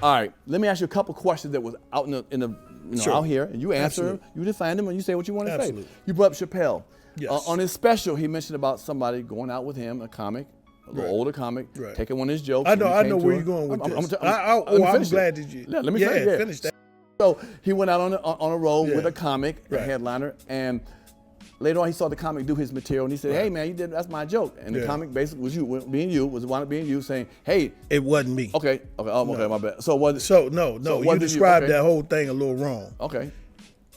All right, let me ask you a couple questions that was out Sure. out here, and you answer them, you define them, and you say what you want to say. Absolutely. You brought up Chappelle. Yes. On his special, he mentioned about somebody going out with him, a comic, a little older comic, taking one of his jokes. I know where you're going with this. I'm glad that you. Let me finish that. So he went out on a road with a comic, a headliner, and later on he saw the comic do his material, and he said, "Hey man, that's my joke." And the comic basically was wound up being you saying, "Hey." It wasn't me. Okay, my bad. So was it? So no, you described that whole thing a little wrong. Okay.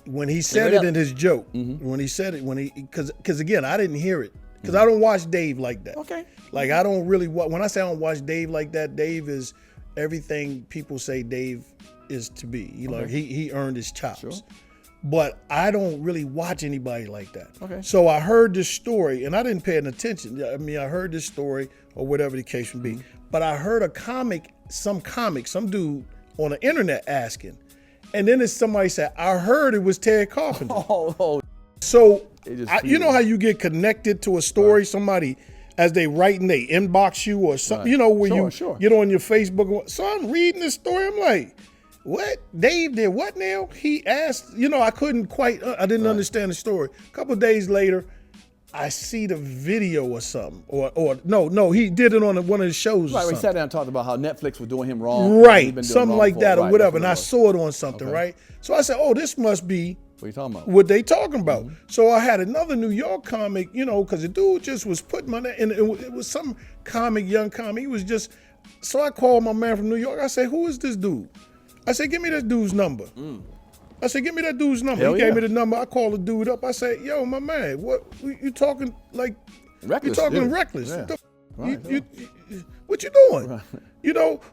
When he said it in his joke, when he said it, because again, I didn't hear it, because I don't watch Dave like that. Okay. Like I don't really when I say I don't watch Dave like that, Dave is everything people say Dave is to be. He earned his chops. Sure. But I don't really watch anybody like that. Okay. So I heard this story, and I didn't pay any attention. I mean, I heard this story, or whatever the case would be. But I heard some dude on the internet asking. And then somebody said, I heard it was Ted Carpenter. So, you know how you get connected to a story, somebody, as they writing, they inbox you or something, where you get on your Facebook. So I'm reading this story, I'm like, what? Dave did what now? He asked, I couldn't quite, I didn't understand the story. A couple of days later, I see the video or something. Or no, he did it on one of his shows. Right, or he something. sat down and talked about how Netflix was doing him wrong. Right, something like that or whatever. And I saw it on something, right? So I said, this must be what you talking about? What they talking about. So I had another New York comic, because the dude just was putting my name, and it was some young comic. He was just, so I called my man from New York. I said, who is this dude? I said, give me this dude's number. I said, give me that dude's number. He gave me the number. I called the dude up. I said, yo, my man, what you talking like? Reckless. You talking reckless. Yeah. What you doing?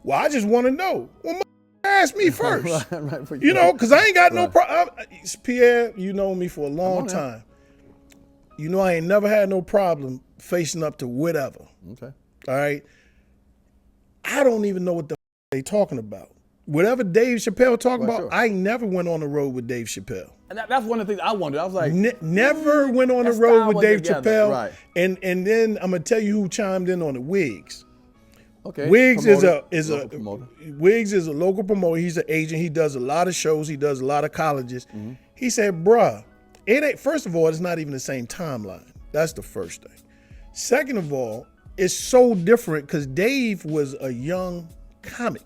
Well, I just want to know. Well, ask me first. Because I ain't got no problem. Pierre, you know me for a long time. I ain't never had no problem facing up to whatever. Okay. All right. I don't even know what the they talking about. Whatever Dave Chappelle talking about, I never went on the road with Dave Chappelle. And that's one of the things I wondered. I was like, never went on the road with Dave Chappelle. Right. And then I'm gonna tell you who chimed in on it. Wiggs. Okay. Wiggs is a local promoter. He's an agent. He does a lot of shows. He does a lot of colleges. He said, bruh, it ain't. First of all, it's not even the same timeline. That's the first thing. Second of all, it's so different because Dave was a young comic.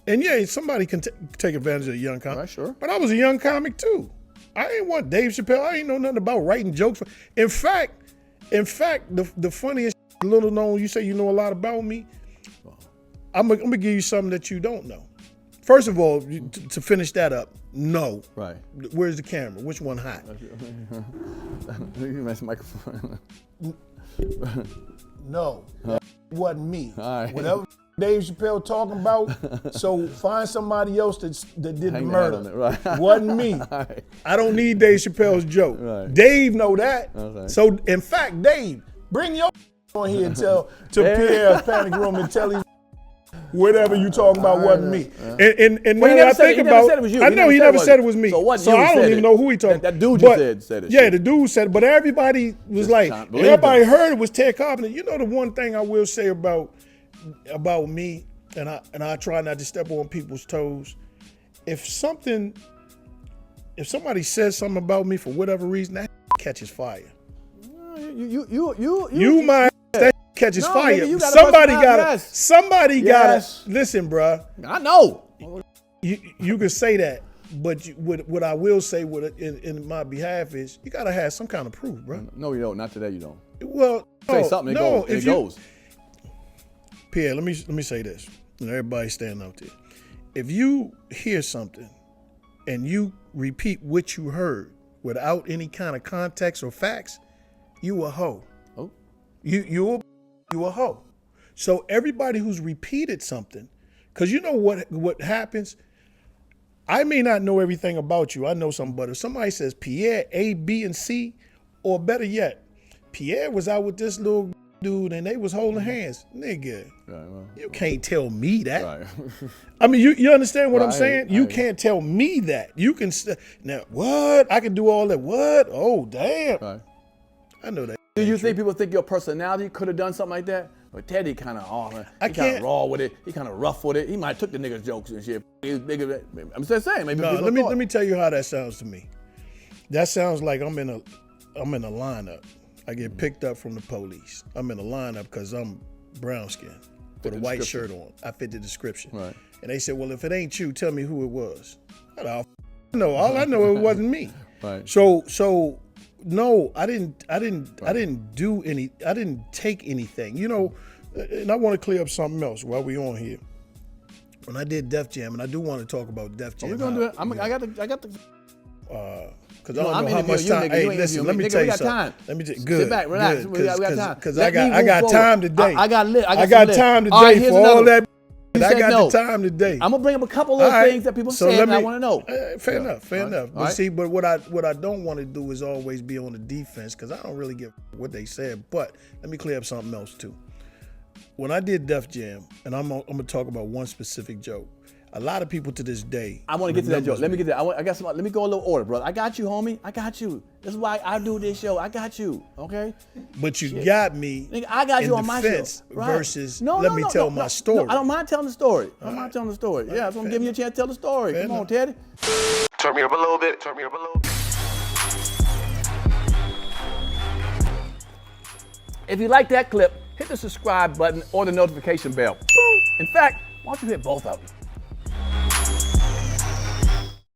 And somebody can take advantage of a young comic. Right, sure. But I was a young comic too. I ain't want Dave Chappelle. I ain't know nothing about writing jokes. In fact, the funniest little known, you say you know a lot about me. I'm gonna give you something that you don't know. First of all, to finish that up, no. Right. Where's the camera? Which one hot? Microphone. No, wasn't me. All right. Whatever Dave Chappelle talking about, so find somebody else that did the murder. Right. Wasn't me. Right. I don't need Dave Chappelle's joke. Right. Dave know that. Okay. So in fact, Dave, bring your on here and tell to Pierre's panic room and tell him whatever you talking about wasn't me. And well, now I think about it was you. I know he never said it was me. So I don't even know who he talking. That dude just said it. Yeah, the dude said it, but everybody was like, everybody heard it was Ted Carpenter. The one thing I will say about me, and I try not to step on people's toes. If somebody says something about me for whatever reason, that catches fire. You might that catches fire. Somebody gotta listen, bruh. I know. You can say that, but what I will say in my behalf is you gotta have some kind of proof, bruh. No, you don't. Not today. You don't. Well, say something. It goes. Pierre, let me say this, and everybody stand out there. If you hear something and you repeat what you heard without any kind of context or facts, you a hoe. Oh, you a hoe. So everybody who's repeated something, because you know what happens. I may not know everything about you. I know something, but if somebody says Pierre A, B, and C, or better yet, Pierre was out with this little dude and they was holding hands, nigga. Right, well, you can't tell me that. Right. I mean, you understand what I'm saying? You can't tell me that. You can now what? I can do all that. What? Oh damn! Right. I know that. Do you think people think your personality could have done something like that? But Teddy kind of off. He kind can't- of raw with it. He kind of rough with it. He might took the niggas jokes and shit. He was bigger. I'm just saying. Maybe No, people let thought. me tell you how that sounds to me. That sounds like I'm in a lineup. I get picked up from the police. I'm in a lineup because I'm brown skin with a white shirt on. I fit the description. Right. And they said, well, if it ain't you, tell me who it was. I don't know. All I know it wasn't me. Right. So no, I didn't take anything. You know, and I want to clear up something else while we on here. When I did Def Jam, and I do want to talk about Def Jam. We're gonna do it. I got the. Because I don't know how much time. Hey, listen, let me tell you something. Let me just good. Sit back, relax. Good, We got time. Because I got time today. I got time All right, today here's for another all that. You I said got no. the time today. I'm gonna bring up a couple of things that people said and I want to know. Fair enough. All But right. see, but what I don't want to do is always be on the defense because I don't really give what they said. But let me clear up something else too. When I did Def Jam, and I'm gonna talk about one specific joke. A lot of people to this day. I want to get to that joke. remembers Let me me. get to that. I got some. Let me go a little order, brother. I got you, homie. I got you. This is why I do this show. I got you. Okay. But you got me. Nigga, I got in you on my show. defense Right. versus No, let me tell my story. No, I don't mind telling the story. I don't mind telling the story. Yeah, so I'm giving you a chance to tell the story. Come on, Teddy. Turn me up a little bit. Turn me up a little bit. If you like that clip, hit the subscribe button or the notification bell. In fact, why don't you hit both of them?